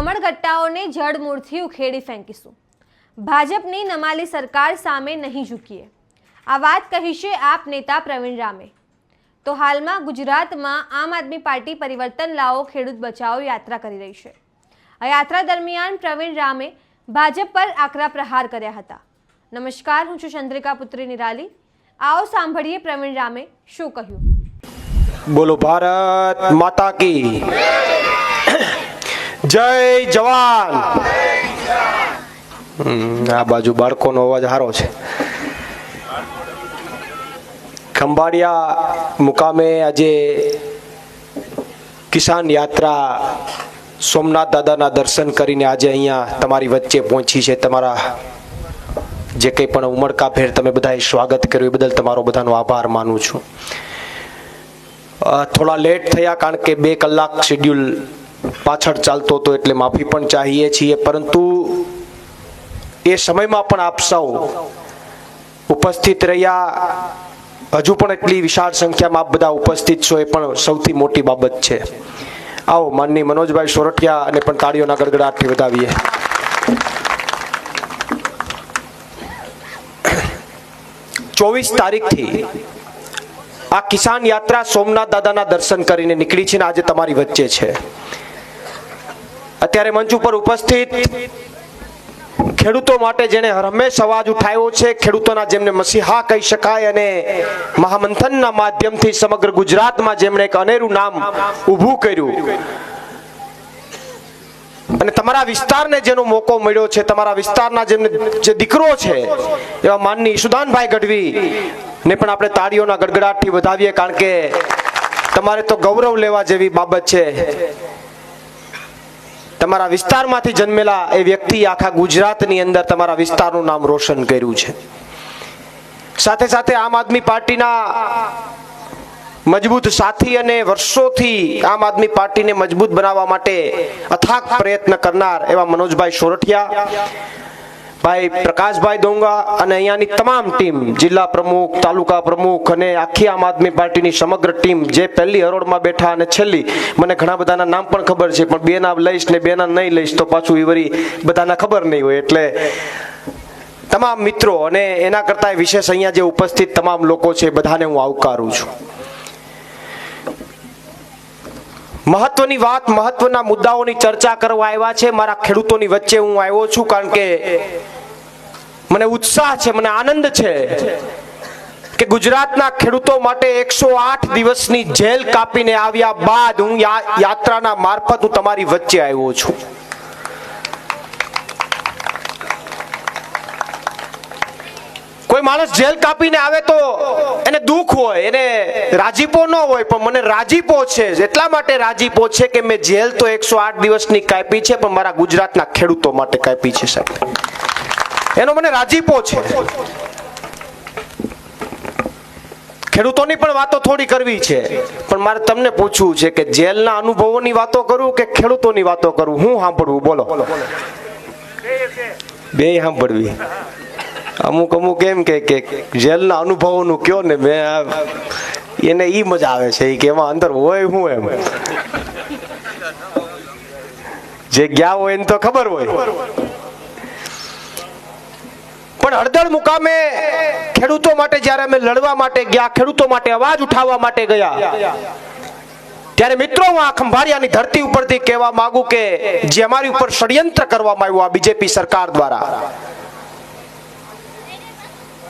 કમળગટ્ટાઓને જડમૂળથી ઉખેડી ફેંકીશું। ભાજપની નમાલી સરકાર સામે નહીં ઝૂકીએ। આ વાત કહી છે આપ નેતા પ્રવીણ રામે। તો હાલમાં ગુજરાતમાં આમ આદમી પાર્ટી પરિવર્તન લાવો ખેડૂત બચાવો યાત્રા કરી રહી છે। આ યાત્રા દરમિયાન પ્રવીણ રામે ભાજપ પર આકરા પ્રહાર કર્યા હતા। નમસ્કાર, હું છું ચંદ્રિકા પુત્રી નિરાલી। आओ सांभळिए प्रवीण रामे शू कह્યું। बोलो भारत माता की जय जवान। आ बाजू बाळकोनो अवाज हारो छे। खंभाळिया मुकामे આજે કિસાન યાત્રા સોમનાથ દાદાના દર્શન કરીને આજે અહીંયા તમારી વચ્ચે પહોંચી છે। તમારા જે કંઈ પણ ઉમળકાભેર તમે બધાએ સ્વાગત કર્યું એ બદલ તમારો બધાનો આભાર માનું છું। થોડા લેટ થયા કારણ કે 2 કલાક શેડ્યુલ પાછળ ચાલતો હતો એટલે માફી પણ ચાહીએ છીએ, પરંતુ એ સમયમાં પણ આપ સૌ ઉપસ્થિત રહ્યા। હજુ પણ એટલી વિશાળ સંખ્યામાં આપ બધા ઉપસ્થિત છો એ પણ સૌથી મોટી બાબત છે। આવો માનની મનોજભાઈ સોરઠિયા અને પણ તાળીઓના ગડગડાટથી વધાવીએ। તારીખથી આ કિસાન યાત્રા સોમનાથ દાદાના દર્શન કરીને નીકળી છે ને આજે તમારી વચ્ચે છે। અત્યારે મંચ ઉપર ઉપસ્થિત ખેડૂતો માટે જેને હરમેશ અવાજ ઉઠાવ્યો છે, ખેડૂતોના જેમને મસીહા કહી શકાય અને મહામંથનના માધ્યમથી સમગ્ર ગુજરાતમાં જેમણે એક અનેરું નામ ઊભું કર્યું અને તમારા વિસ્તારને જેનો મોકો મળ્યો છે, તમારા વિસ્તારના જેમને જે દીકરો છે એવા માનની ઈશુદાનભાઈ ગઢવી ને પણ આપણે તાળીઓના ગડગડાટથી વધાવીએ, કારણ કે તમારે તો ગૌરવ લેવા જેવી બાબત છે। તમારા વિસ્તારમાંથી જન્મેલા એ વ્યક્તિ આખા ગુજરાતની અંદર તમારા વિસ્તારનું નામ રોશન કર્યું છે। સાથે સાથે આમ આદમી પાર્ટીના મજબૂત સાથી અને વર્ષોથી આમ આદમી પાર્ટીને મજબૂત બનાવવા માટે અથાગ પ્રયત્ન કરનાર એવા મનોજભાઈ સોરઠિયા, ભાઈ પ્રકાશભાઈ ડોંગા અને અહીંયાની તમામ ટીમ, જિલ્લા પ્રમુખ, તાલુકા પ્રમુખ અને આખી આમ આદમી પાર્ટીની સમગ્ર ટીમ જે પહેલી હરોળમાં બેઠા અને છેલ્લી, મને ઘણા બધાના નામ પણ ખબર છે પણ 2 નામ લઈશ ને 2 નામ નહીં લઈશ તો પાછું એ વળી બધાના ખબર નહીં હોય, એટલે તમામ મિત્રો અને એના કરતા વિશેષ અહીંયા જે ઉપસ્થિત તમામ લોકો છે બધાને હું આવકારું છું। મહત્વની વાત, મહત્વના મુદ્દાઓની ચર્ચા કરવા આવ્યા છે। મારા ખેડૂતોની વચ્ચે હું આવ્યો છું કારણ કે મને ઉત્સાહ છે, મને આનંદ છે કે ગુજરાતના ખેડૂતો માટે 108 દિવસની જેલ કાપીને આવ્યા બાદ હું યાત્રાના મારફત હું તમારી વચ્ચે આવ્યો છું। કોઈ માણસ જેલ કાપીને આવે તો એને દુઃખ હોય, એને રાજીપો ન હોય, પણ મને રાજીપો છે। એટલા માટે રાજીપો છે કે મેં જેલ તો 108 દિવસની કાપી છે પણ મારા ગુજરાતના ખેડૂતો માટે કાપી છે સાહેબ, એનો મને રાજીપો છે। ખેડૂતોની પણ વાતો થોડી કરવી છે, પણ મારે તમને પૂછવું છે કે જેલના અનુભવોની વાતો કરું કે ખેડૂતોની વાતો કરું? હું સાંભળવું? બોલો। બે સાંભળવી। અમુક એમ કે જેલના અનુભવોનું કયો ને, મેં એને ઈ મજા આવે છે કે એમાં અંદર હોય હું એમ, જે ગયા હોય એને તો ખબર હોય। પણ હળદર મુકામે ખેડૂતો માટે જ્યારે અમે લડવા માટે ગયા, ખેડૂતો માટે અવાજ ઉઠાવવા માટે ગયા, ત્યારે મિત્રો હું આ ખંભાળિયાની ધરતી ઉપરથી કહેવા માંગુ કે જે અમારી ઉપર ષડયંત્ર કરવામાં આવ્યું આ બીજેપી સરકાર દ્વારા,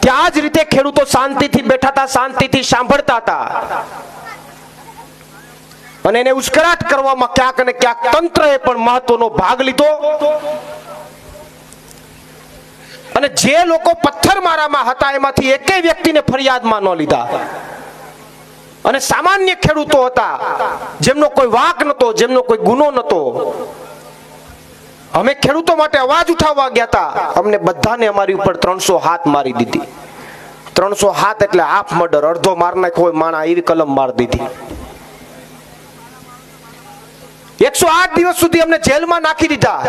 ત્યાં જ રીતે ખેડૂતો શાંતિથી બેઠા હતા, શાંતિથી સાંભળતા હતા અને એને ઉશ્કેરાટ કરવામાં ક્યાંક અને ક્યાંક તંત્રએ પણ મહત્વનો ભાગ લીધો અને જે લોકો પથ્થરમારામાં હતા એમાંથી એકેય વ્યક્તિને ફરિયાદમાં ન લીધા અને સામાન્ય ખેડૂતો હતા જેમનો કોઈ વાંક નહોતો, જેમનો કોઈ ગુનો નહોતો। અમે ખેડૂતો માટે અવાજ ઉઠાવવા ગયા હતા, અમને બધાને અમારી ઉપર 300 હાથ મારી દીધી। 300 હાથ એટલે હાફ મર્ડર, અડધો માર નાખ્યો હોય માણા એવી કલમ મારી દીધી। 108 દિવસ સુધી અમને જેલમાં નાખી દીધા।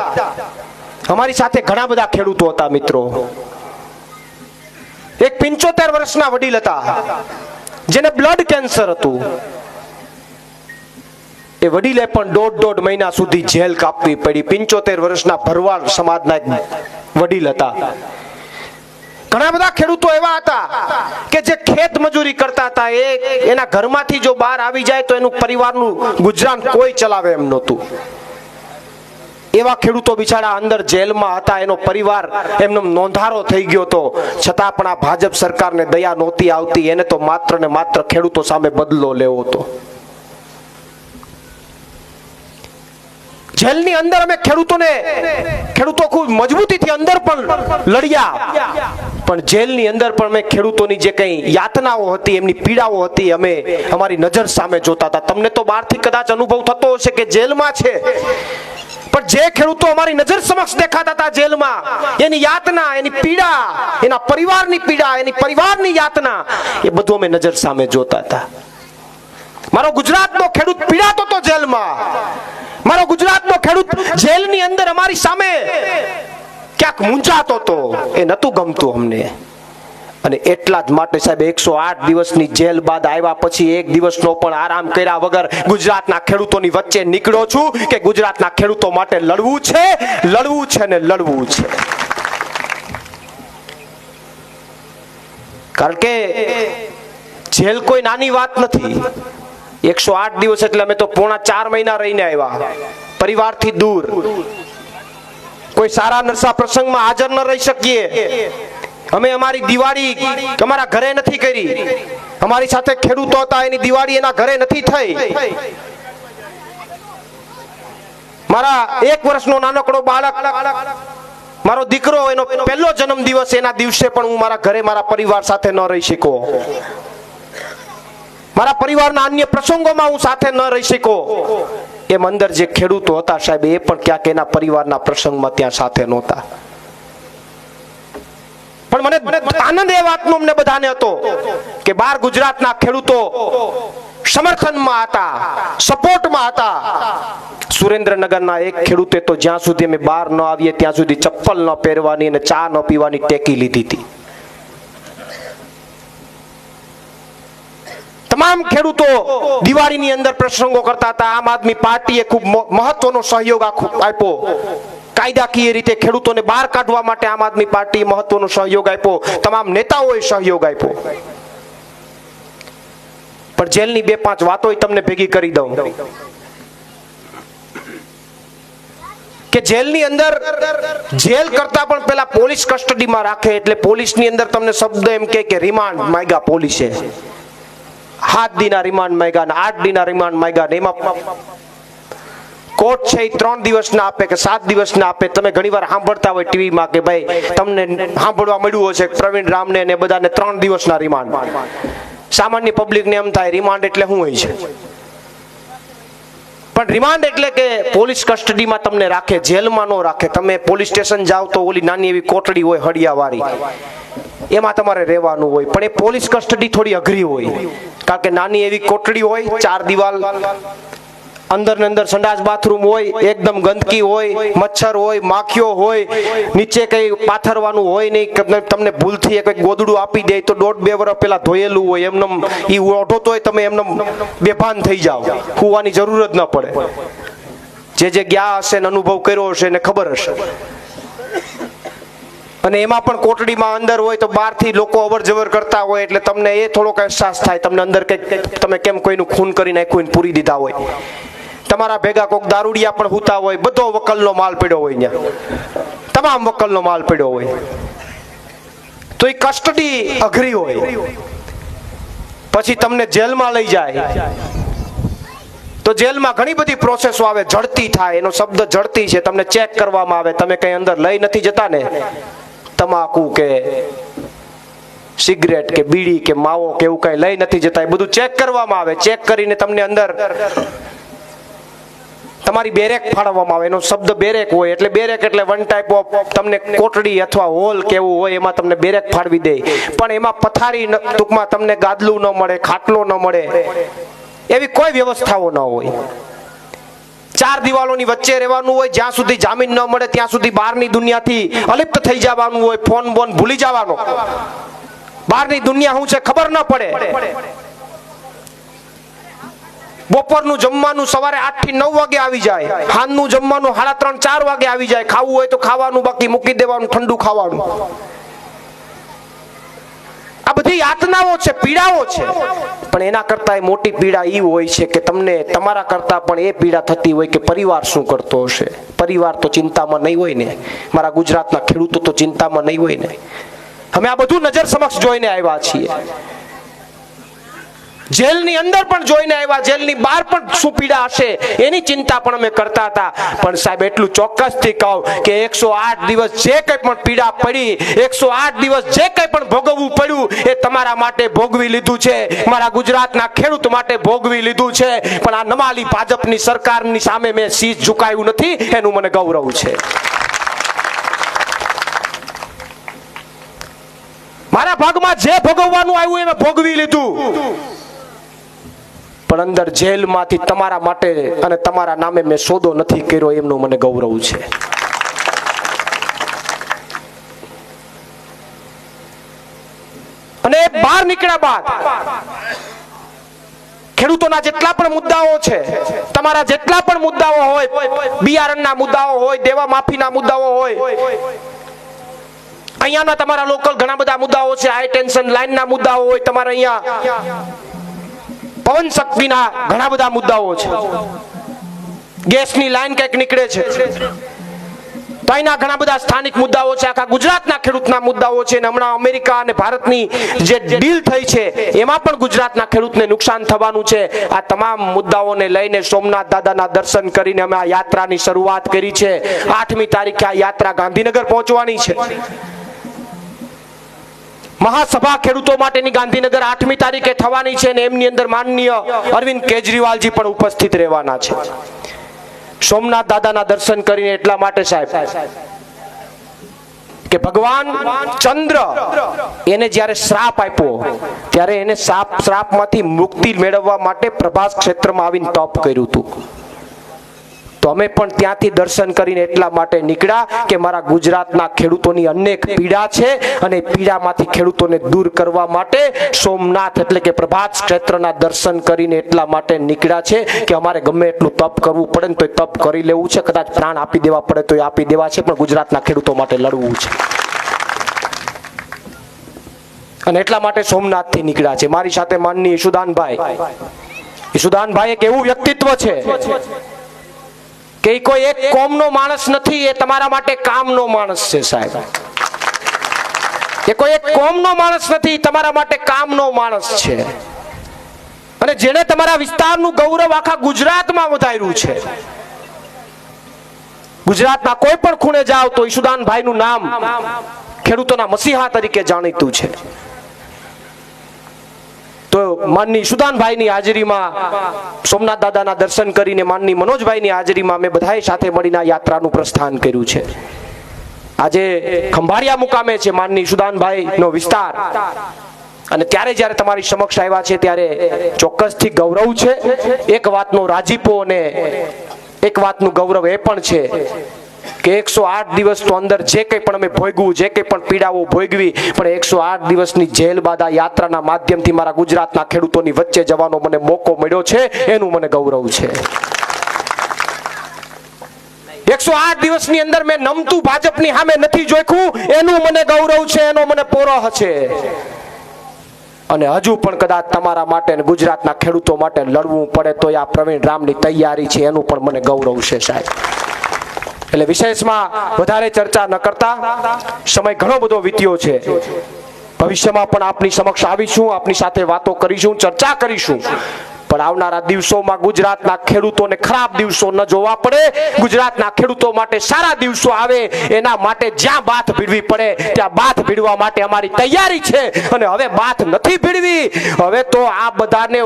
અમારી સાથે ઘણા બધા ખેડૂતો હતા મિત્રો। એક 75 વર્ષના વડીલ હતા જેને બ્લડ કેન્સર હતું, એ વડીલે પણ 1.5 મહિના સુધી જેલ કાપવી પડી. 75 વર્ષના ભરવાડ સમાજના એક વડીલ હતા. ઘણા બધા ખેડૂતો એવા હતા કે જે ખેત મજૂરી કરતા હતા, એના ઘરમાંથી જો બહાર આવી જાય તો એનું પરિવારનું ગુજરાન કોઈ ચલાવે એમ નહોતું. એવા ખેડૂતો બિચારા અંદર જેલમાં હતા, એનો પરિવાર એમનો નોંધારો થઈ ગયો હતો, છતાં પણ આ ભાજપ સરકારને દયા નહોતી આવતી. એને તો માત્ર ને માત્ર ખેડૂતો સામે બદલો લેવો હતો. જેલની અંદર અમે ખેડૂતો ખૂબ મજબૂતીથી અંદર પણ લડ્યા, પણ જેલની અંદર પણ અમે ખેડૂતોની જે કંઈ યાતનાઓ હતી, એમની પીડાઓ હતી, અમે અમારી નજર સામે જોતા હતા. તમને તો બહારથી કદાચ અનુભવ થતો હશે કે જેલમાં છે, પણ જે ખેડૂતો અમારી નજર સમક્ષ દેખાતા હતા જેલમાં, એની યાતના, એની પીડા, એના પરિવારની પીડા, એની પરિવારની યાતના, એ બધું અમે નજર સામે જોતા હતા. મારો ગુજરાતનો ખેડૂત પીડાતો હતો જેલમાં. મારો ગુજરાતનો ખેડૂત જેલની અંદર અમારી સામે ક્યાંક મૂંઝાતો હતો. એ નતું ગમતું અમને. અને એટલા જ માટે સાહેબ 108 દિવસની જેલ બાદ આવ્યા પછી એક દિવસનો પણ આરામ કર્યા વગર ગુજરાતના ખેડૂતોની વચ્ચે નીકળ્યો છું કે ગુજરાતના ખેડૂતો માટે લડવું છે ને લડવું છે. કારણ કે જેલ કોઈ નાની વાત નથી. 108 દિવસ એટલે અમે તો પોણા 4 મહિના રહીને આવ્યા, પરિવારથી દૂર. કોઈ સારા નરસા પ્રસંગમાં હાજર ન રહી શકીએ. અમે અમારી દિવાળી અમારા ઘરે નથી કરી. અમારી સાથે ખેડૂતો હતા, એની દિવાળી એના ઘરે નથી થઈ. મારા 1 વર્ષનો નાનકડો બાળક, મારો દીકરો, એનો પહેલો જન્મ દિવસ, એના દિવસે પણ હું મારા ઘરે મારા પરિવાર સાથે ન રહી શક્યો. મારા પરિવારના અન્ય પ્રસંગોમાં હું સાથે ન રહી શક્યો. એમ અંદર જે ખેડૂતો હતા સાહેબ, એ પણ ક્યાંક એના પરિવારના પ્રસંગમાં ત્યાં સાથે નહોતા. પણ મને આનંદ એ વાતનો અમને બધાને હતો કે બહાર ગુજરાતના ખેડૂતો સમર્થનમાં હતા, સપોર્ટમાં હતા. સુરેન્દ્રનગરના એક ખેડૂતે તો જ્યાં સુધી અમે બહાર ન આવીએ ત્યાં સુધી ચપ્પલ ન પહેરવાની અને ચા ન પીવાની ટેકી લીધી હતી. તમામ ખેડૂતો દિવાળીની અંદર પ્રસંગો કરતા હતા. આમ આદમી પાર્ટીએ ખૂબ મહત્વનો સહયોગ આપ્યો. કાયદાકીય રીતે ખેડૂતોને બહાર કાઢવા માટે આમ આદમી પાર્ટીએ મહત્વનો સહયોગ આપ્યો. તમામ નેતાઓએ સહયોગ આપ્યો. પણ જેલની 2-5 વાતો તમને ભેગી કરી દઉં કે જેલની અંદર જેલ કરતા પણ પહેલા પોલીસ કસ્ટડીમાં રાખે. એટલે પોલીસની અંદર તમને શબ્દ એમ કે રિમાન્ડ માંગ્યા પોલીસે. 7 દીના રિમાન્ડ માંગ્યા ને 8 દીના રિમાન્ડ માંગ્યા ને એમાં કોર્ટ છે 3 દિવસના આપે કે 7 દિવસના આપે. તમે ઘણીવાર સાંભળતા હોય ટીવીમાં કે ભાઈ તમને સાંભળવા મળ્યું હશે પ્રવીણ રામને ને બધાને 3 દિવસના રિમાન્ડ. સામાન્ય પબ્લિકને એમ થાય રિમાન્ડ એટલે શું હોય છે? પણ રિમાન્ડ એટલે કે પોલીસ કસ્ટડીમાં તમને રાખે, જેલમાં ન રાખે. તમે પોલીસ સ્ટેશન જાઓ તો ઓલી નાની એવી કોટડી હોય હળિયાવાળી, એમાં તમારે રહેવાનું હોય. પણ એ પોલીસ કસ્ટડી થોડી અઘરી હોય, કારણ કે નાની એવી કોટડી હોય, 4 દિવાલ, અંદર ને અંદર સંડાસ બાથરૂમ હોય, એકદમ ગંદકી હોય, મચ્છર હોય, માખીઓ હોય, નીચે કઈ પાથરવાનું હોય નહીં. તમને ભૂલથી એક ગોદડું આપી દે તો 1.5-2 વર્ષ પહેલા ધોયેલું હોય, એમને ઈ ઓઢો તોય તમે એમને બેભાન થઈ જાઓ, કૂવાની જરૂર જ ન પડે. જે ગયા હશે ને અનુભવ કર્યો હશે ને ખબર હશે. અને એમાં પણ કોટડીમાં અંદર હોય તો બહારથી લોકો અવર જવર કરતા હોય એટલે તમને એ થોડોક અહેસાસ થાય તમને અંદર કે તમે કેમ કોઈનું ખૂન કરી નાખ્યું પૂરી દીધા હોય. તમારા ભેગા કોક દારૂડિયા પણ હુતા હોય, બધો વકલનો માલ પડ્યો હોય, ત્યાં તમામ વકલનો માલ પડ્યો હોય. તો એ કસ્ટડી અઘરી હોય. પછી તમને જેલમાં લઈ જાય તો જેલમાં ઘણી બધી પ્રોસેસો આવે. ઝડતી થાય, એનો શબ્દ ઝડતી છે. તમને ચેક કરવામાં આવે. તમે કઈ અંદર લઈ નથી જતા ને તમાકુ કે સિગરેટ કે બીડી કે માવો કે એવું કઈ લઈ નથી જતા, એ બધું ચેક કરવામાં આવે. ચેક કરીને તમને અંદર તમારી બેરેક ફાળવવામાં આવે. એનો શબ્દ બેરેક હોય. એટલે બેરેક એટલે વન ટાઈપ ઓફ તમને કોટડી અથવા હોલ કેવું હોય, એમાં તમને બેરેક ફાળવી દે. પણ એમાં પથારી ટૂંકમાં તમને ગાદલું ન મળે, ખાટલો ન મળે, એવી કોઈ વ્યવસ્થાઓ ન હોય. 4 દિવાલોની વચ્ચે રહેવાનું હોય. જ્યાં સુધી જામીન ન મળે ત્યાં સુધી બહારની દુનિયાથી અલિપ્ત થઈ જવાનું હોય. ફોન બોન ભૂલી જવાનો, બહારની દુનિયા શું છે ખબર ન પડે. બપોરનું જમવાનું સવારે 8 થી 9 વાગે આવી જાય, સાંજનું જમવાનું 3:30 4 વાગે આવી જાય, ખાવું હોય તો ખાવાનું, બાકી મૂકી દેવાનું, ઠંડુ ખાવાનું. આ બધી યાતનાઓ છે, પીડાઓ છે. પણ એના કરતા મોટી પીડા એ હોય છે કે તમને તમારા કરતા પણ એ પીડા થતી હોય કે પરિવાર શું કરતો હશે. પરિવાર તો ચિંતામાં નહીં હોય ને, મારા ગુજરાતના ખેડૂતો તો ચિંતામાં નહીં હોય ને. અમે આ બધું નજર સમક્ષ જોઈને આવ્યા છીએ, જેલની અંદર પણ જોઈને આવ્યા, જેલની બહાર પણ શું પીડા હશે એની ચિંતા પણ અમે કરતા હતા. પણ સાહેબ એટલું ચોક્કસથી કહું કે 108 દિવસ જે કંઈ પણ પીડા પડી, 108 દિવસ જે કંઈ પણ ભોગવવું પડ્યું એ તમારા માટે ભોગવી લીધું છે, મારા ગુજરાતના ખેડૂત માટે ભોગવી લીધું છે. પણ આ નમાલી ભાજપની સરકારની સામે મેં શીશ ઝુકાવ્યું નથી, એનું મને ગૌરવ છે. મારા ભાગમાં જે ભોગવવાનું આવ્યું એ મેં ભોગવી લીધું. પણ અંદર જેલમાંથી તમારા માટે અને તમારા નામે મેં સોદો નથી કર્યો, એમનું મને ગૌરવ છે. અને બહાર નીકળ્યા બાદ ખેડૂતોના જેટલા પણ મુદ્દાઓ છે, તમારા જેટલા પણ મુદ્દાઓ હોય, બિયારણના મુદ્દાઓ હોય, દેવા માફીના મુદ્દાઓ હોય, અહીંયાના તમારા લોકલ ઘણા બધા મુદ્દાઓ છે, હાઈ ટેન્શન લાઈનના મુદ્દાઓ હોય, તમારા અહીંયા પવન શક્તિના ઘણા બધા મુદ્દાઓ છે, ગેસની લાઈન કંઈક નીકળે છે, તો અહીંના ઘણા બધા સ્થાનિક મુદ્દાઓ છે, આખા ગુજરાતના ખેડૂતના મુદ્દાઓ છે. અને હમણાં અમેરિકા અને ભારતની જે ડીલ થઈ છે એમાં પણ ગુજરાતના ખેડૂતને નુકસાન થવાનું છે. આ તમામ મુદ્દાઓને લઈને સોમનાથ દાદાના દર્શન કરીને અમે આ યાત્રાની શરૂઆત કરી છે. 8મી તારીખે આ યાત્રા ગાંધીનગર પહોંચવાની છે. મહાસભા ખેડૂતો માટેની ગાંધીનગર 8મી તારીખે થવાની છે અને એમની અંદર માનનીય અરવિંદ કેજરીવાલજી પણ ઉપસ્થિત રહેવાના છે. સોમનાથ દાદાના દર્શન કરીને એટલા માટે સાહેબ કે ભગવાન ચંદ્ર એને જ્યારે શ્રાપ આપ્યો ત્યારે એને શ્રાપમાંથી મુક્તિ મેળવવા માટે પ્રભાસ ક્ષેત્રમાં આવીને તપ કર્યું હતું. તો અમે પણ ત્યાંથી દર્શન કરીને એટલા માટે નીકળ્યા કે મારા ગુજરાતના ખેડૂતોની અનેક પીડા છે અને પીડામાંથી ખેડૂતોને દૂર કરવા માટે સોમનાથ એટલે કે પ્રભાત ક્ષેત્રના દર્શન કરીને એટલા માટે નીકળ્યા છે કે અમારે ગમે એટલું તપ કરવું પડે ને તો તપ કરી લેવું છે, કદાચ પ્રાણ આપી દેવા પડે તો આપી દેવા છે, પણ ગુજરાતના ખેડૂતો માટે લડવું છે. અને એટલા માટે સોમનાથથી નીકળ્યા છે. મારી સાથે માનનીય ઈશુદાનભાઈ એક એવું વ્યક્તિત્વ છે કે કોઈ એક કોમનો માણસ નથી, એ તમારા માટે કામનો માણસ છે સાહેબ. એ કોઈ એક કોમનો માણસ નથી, તમારા માટે કામનો માણસ છે. અને જેણે તમારા વિસ્તારનું ગૌરવ આખા ગુજરાતમાં વધાર્યું છે. ગુજરાતના કોઈ પણ ખૂણે જાઓ તો ઈશુદાનભાઈનું નામ ખેડૂતોના મસીહા તરીકે જાણીતું છે. તો માનની ઈશુદાનભાઈની હાજરીમાં સોમનાથ દાદાના દર્શન કરીને માનની મનોજભાઈની હાજરીમાં અમે બધાએ સાથે મળીને આ યાત્રાનું પ્રસ્થાન કર્યું છે. આજે ખંભાળિયા મુકામે છે માનની ઈશુદાનભાઈનો વિસ્તાર, અને ત્યારે જ્યારે તમારી સમક્ષ આવ્યા છે ત્યારે ચોક્કસથી ગૌરવ છે. એક વાતનો રાજીપો અને એક વાતનું ગૌરવ એ પણ છે કે 108 દિવસ તો અંદર જે કંઈ પણ અમે ભોગવું, જે કંઈ પણ પીડાઓ ભોગવી, પણ 108 દિવસની જેલ બાદ આ યાત્રાના માધ્યમથી મારા ગુજરાતના ખેડૂતોની વચ્ચે જવાનો મને મોકો મળ્યો છે, એનું મને ગૌરવ છે. 108 દિવસની અંદર મેં નમતું ભાજપની સામે નથી જોખ્યું, એનું મને ગૌરવ છે, એનો મને પોરહ છે. અને હજુ પણ કદાચ તમારા માટે અને ગુજરાતના ખેડૂતો માટે લડવું પડે તો આ પ્રવીણ રામની તૈયારી છે, એનું પણ મને ગૌરવ છે સાહેબ. એટલે વિશેષમાં વધારે ચર્ચા ન કરતા, સમય ઘણો બધો વીત્યો છે. ભવિષ્યમાં પણ આપની સમક્ષ આવીશું, આપની સાથે વાતો કરીશું, ચર્ચા કરીશું. પણ આવનારા દિવસોમાં ગુજરાતના ખેડૂતોને ખરાબ દિવસો ન જોવા પડે, ગુજરાતના ખેડૂતો માટે સારા દિવસો આવે, એના માટે જ્યાં બાથ ભીડવી પડે ત્યાં બાથ ભીડવા માટે અમારી તૈયારી છે. અને હવે બાથ નથી ભીડવી, હવે તો આ બધાને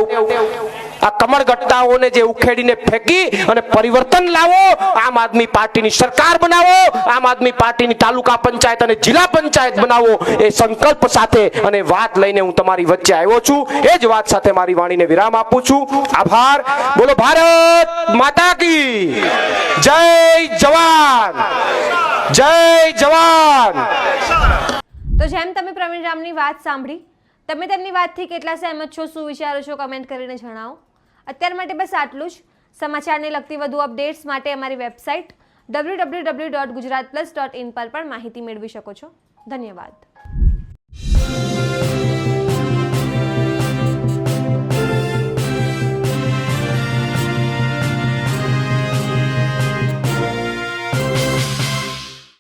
આ કમળગટ્ટાઓને જે ઉખેડીને ફેંકી અને પરિવર્તન લાવો, આમ આદમી પાર્ટીની સરકાર બનાવો, આમ આદમી પાર્ટીની તાલુકા પંચાયત અને જિલ્લા પંચાયત બનાવો, એ સંકલ્પ સાથે અને વાત લઈને હું તમારી વચ્ચે આવ્યો છું. એ જ વાત સાથે મારી વાણીને વિરામ આપું છું. આભાર. બોલો ભારત માતા કી જય. જવાન જય જવાન. તો જેમ તમે પ્રવીણ રામની વાત સાંભળી, તમે તેમની વાતથી કેટલા સહેમત છો, શું વિચારો છો, કમેન્ટ કરીને જણાવો. અત્યાર માટે બસ આટલું જ. સમાચારને લગતી વધુ અપડેટ્સ માટે અમારી વેબસાઇટ www.gujaratplus.in પર પણ માહિતી મેળવી શકો છો. ધન્યવાદ.